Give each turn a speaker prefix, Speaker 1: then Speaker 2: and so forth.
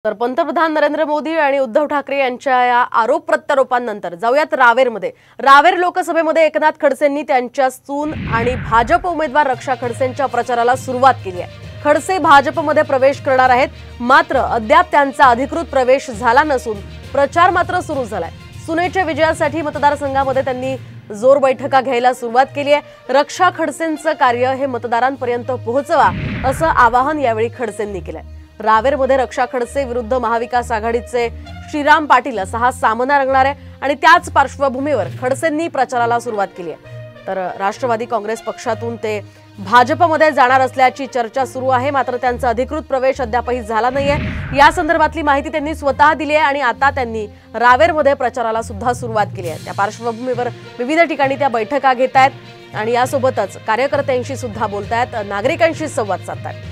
Speaker 1: तर पंतप्रधान नरेंद्र मोदी आणि उद्धव ठाकरे यांच्या या आरोप प्रत्यारोपांनंतर जाऊयात रावेरमध्ये। रावेर लोकसभेमध्ये एकनाथ खडसेंनी त्यांच्या सून आणि भाजप उमेदवार रक्षा खडसेंच्या प्रचाराला सुरुवात केली आहे। खडसे भाजपमध्ये प्रवेश करणार आहेत, मात्र अद्याप त्यांचा अधिकृत प्रवेश झाला नसून प्रचार मात्र सुरू झालाय। सुनेच्या विजयासाठी मतदारसंघामध्ये त्यांनी जोर बैठका घ्यायला सुरुवात केली आहे। रक्षा खडसेंचं कार्य हे मतदारांपर्यंत पोहोचवा असं आवाहन यावेळी खडसेंनी केलंय। रावेरमध्ये रक्षा खडसे विरुद्ध महाविकास आघाडीचे श्रीराम पाटील असा हा सामना रंगणार आहे आणि त्याच पार्श्वभूमीवर खडसेंनी प्रचाराला सुरुवात केली आहे। तर राष्ट्रवादी काँग्रेस पक्षातून ते भाजपमध्ये जाणार असल्याची चर्चा सुरू आहे, मात्र त्यांचा अधिकृत प्रवेश अद्यापही झाला नाहीये। या संदर्भातली माहिती त्यांनी स्वतः दिली आहे आणि आता त्यांनी रावेरमध्ये प्रचाराला सुद्धा सुरुवात केली आहे। त्या पार्श्वभूमीवर विविध ठिकाणी त्या बैठका घेत आहेत आणि यासोबतच कार्यकर्त्यांशी सुद्धा बोलतायत, नागरिकांशी संवाद साधतायत।